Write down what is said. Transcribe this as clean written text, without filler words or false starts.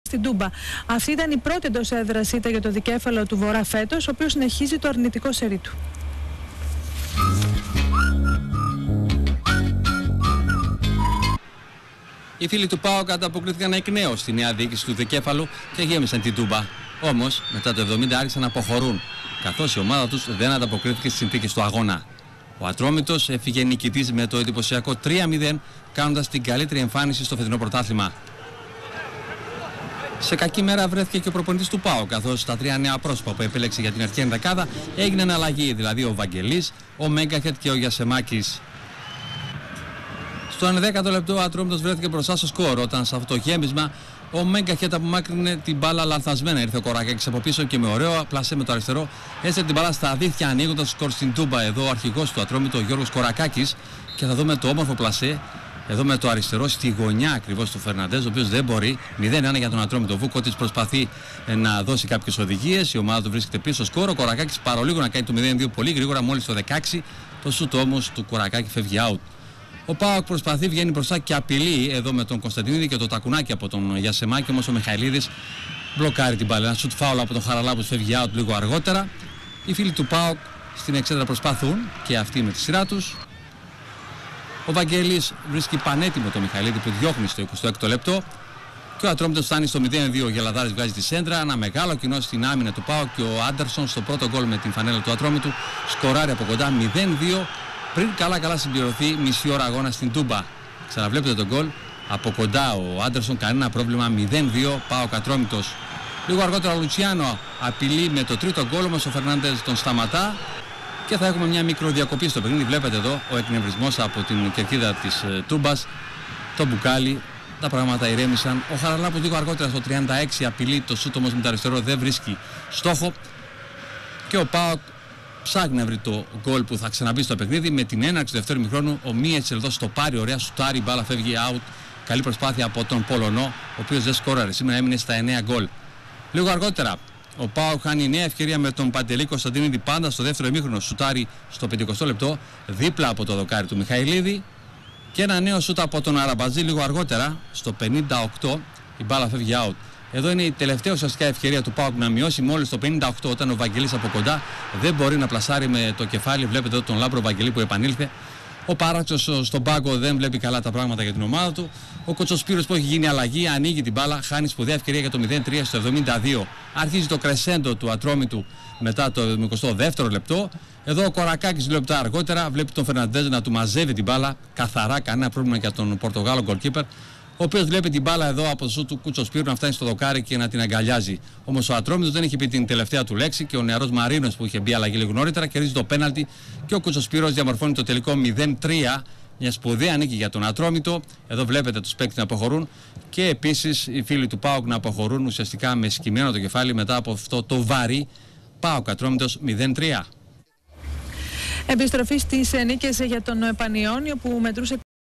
στην Τούμπα. Αυτή ήταν η πρώτη εντός έδρας ήττα για το δικέφαλο του Βορρά φέτος, ο οποίος συνεχίζει το αρνητικό σερί του. Οι φίλοι του ΠΑΟΚ ανταποκρίθηκαν εκ νέου στη νέα διοίκηση του δικέφαλου και γέμισαν την Τούμπα. Όμως, μετά το 70 άρχισαν να αποχωρούν, καθώς η ομάδα τους δεν ανταποκρίθηκε στις συνθήκες του αγώνα. Ο Ατρόμητος έφυγε νικητής με το εντυπωσιακό 3-0, κάνοντας την καλύτερη εμφάνιση στο φετινό πρωτάθλημα. Σε κακή μέρα βρέθηκε και ο προπονητής του ΠΑΟΚ, καθώς τα τρία νέα πρόσωπα που επέλεξε για την αρχαία ενδεκάδα έγιναν αλλαγή, δηλαδή ο Βαγγελής, ο Μέγκαχετ και ο Γιασεμάκης. Στο 11ο λεπτό ο Ατρόμητος βρέθηκε μπροστά στο σκορ, όταν σε αυτό το γέμισμα ο Μέγκαχετ απομάκρυνε την μπάλα λανθασμένα. Ήρθε ο Κορακάκης από πίσω και με ωραίο πλασέ με το αριστερό έστειλε την μπάλα στα δίχτυα, ανοίγοντας το σκορ στην Τούμπα. Εδώ ο αρχηγός του Ατρόμητο, ο Γιώργος Κορακάκης, και θα δούμε το όμορφο πλασέ εδώ με το αριστερό στη γωνιά ακριβώς του Φερναντές, ο οποίος δεν μπορεί. 0-1 για τον Ατρόμητο. Ο Βούκοτης προσπαθεί να δώσει κάποιες οδηγίες. Η ομάδα του βρίσκεται πίσω στο σκορ. Ο Κορακάκης παρολίγο να κάνει το 0-2 πολύ γρήγορα, μόλις το 16. Το σούτ όμως του Κορακάκη φεύγει out. Ο ΠΑΟΚ προσπαθεί, βγαίνει μπροστά και απειλεί εδώ με τον Κωνσταντινίδη και το τακουνάκι από τον Γιασεμάκη. Όμως ο Μιχαηλίδης μπλοκάρει την μπάλα. Ένα σουτ φάουλ από τον Χαραλάμπους φεύγει out λίγο αργότερα. Οι φίλοι του ΠΑΟΚ στην εξέδρα προσπαθούν και αυτοί με τη σειρά τους. Ο Βαγγέλης βρίσκει πανέτοιμο τον Μιχαηλίδη που διώχνει στο 26ο λεπτό. Και ο Ατρόμητος φτάνει στο 0-2. Ο Γελαδάρης βγάζει τη σέντρα. Ένα μεγάλο κοινό στην άμυνα του ΠΑΟΚ και ο Άντερσον στο πρώτο γκολ με την φανέλα του Ατρόμητου σκοράρει από κοντά 0-2. Πριν καλά συμπληρωθεί μισή ώρα αγώνα στην Τούμπα. Ξαναβλέπετε τον γκολ. Από κοντά ο Άντερσον, κανένα πρόβλημα. 0-2. ΠΑΟΚ Ατρόμητος. Λίγο αργότερα ο Λουτσιάνο απειλεί με το τρίτο γκολ, όμως ο Φερνάντες τον σταματά. Και θα έχουμε μια μικροδιακοπή στο παιχνίδι. Βλέπετε εδώ ο εκνευρισμός από την κερκίδα της Τούμπας. Το μπουκάλι. Τα πράγματα ηρέμησαν. Ο Χαραλάμπους λίγο αργότερα στο 36 απειλεί το σούτ, όμως με το αριστερό δεν βρίσκει στόχο. Και ο ΠΑΟΚ ψάχνει να βρει το γκολ που θα ξαναμπεί στο παιχνίδι. Με την έναρξη του δεύτερου ημιχρόνου ο Μίετσελ εδώ στο πάρει, ωραία σουτάρει, η μπάλα φεύγει out. Καλή προσπάθεια από τον Πολωνό, ο οποίος δεν σκόραρε. Σήμερα έμεινε στα 9 γκολ. Λίγο αργότερα ο ΠΑΟΚ χάνει νέα ευκαιρία με τον Παντελή Κωνσταντινίδη, πάντα στο δεύτερο ημίχρονο. Σουτάρει στο 50ο λεπτό, δίπλα από το δοκάρι του Μιχαηλίδη. Και ένα νέο σούτ από τον Αραμπαζή λίγο αργότερα, στο 58. Η μπάλα φεύγει out. Εδώ είναι η τελευταία ουσιαστικά ευκαιρία του ΠΑΟΚ να μειώσει μόλις το 58, όταν ο Βαγγελής από κοντά δεν μπορεί να πλασάρει με το κεφάλι. Βλέπετε εδώ τον Λάμπρο Βαγγελή που επανήλθε. Ο Πάρατσος στον πάγκο δεν βλέπει καλά τα πράγματα για την ομάδα του. Ο Κοτσοσπύρος που έχει γίνει αλλαγή ανοίγει την μπάλα, χάνει σπουδαία ευκαιρία για το 0-3 στο 72. Αρχίζει το κρεσέντο του Ατρόμητου μετά το 22ο λεπτό. Εδώ ο Κορακάκης 2 λεπτά αργότερα βλέπει τον Φερναντέζ να του μαζεύει την μπάλα καθαρά, κανένα πρόβλημα για τον Πορτογάλο γκολκίπερ, ο οποίος βλέπει την μπάλα εδώ από το σου του Κουτσοσπύρου να φτάνει στο δοκάρι και να την αγκαλιάζει. Όμως ο Ατρόμητος δεν είχε πει την τελευταία του λέξη και ο νεαρός Μαρίνος που είχε μπει αλλαγή λίγο νωρίτερα κερδίζει το πέναλτι και ο Κουτσοσπύρος διαμορφώνει το τελικό 0-3. Μια σπουδαία νίκη για τον Ατρόμητο. Εδώ βλέπετε τους παίκτες να αποχωρούν και επίσης οι φίλοι του ΠΑΟΚ να αποχωρούν ουσιαστικά με σκυμμένο το κεφάλι μετά από αυτό το βαρύ. ΠΑΟΚ Ατρόμητος 0-3. Επιστροφή στις νίκες για τον Πανιόνιο που μετρούσε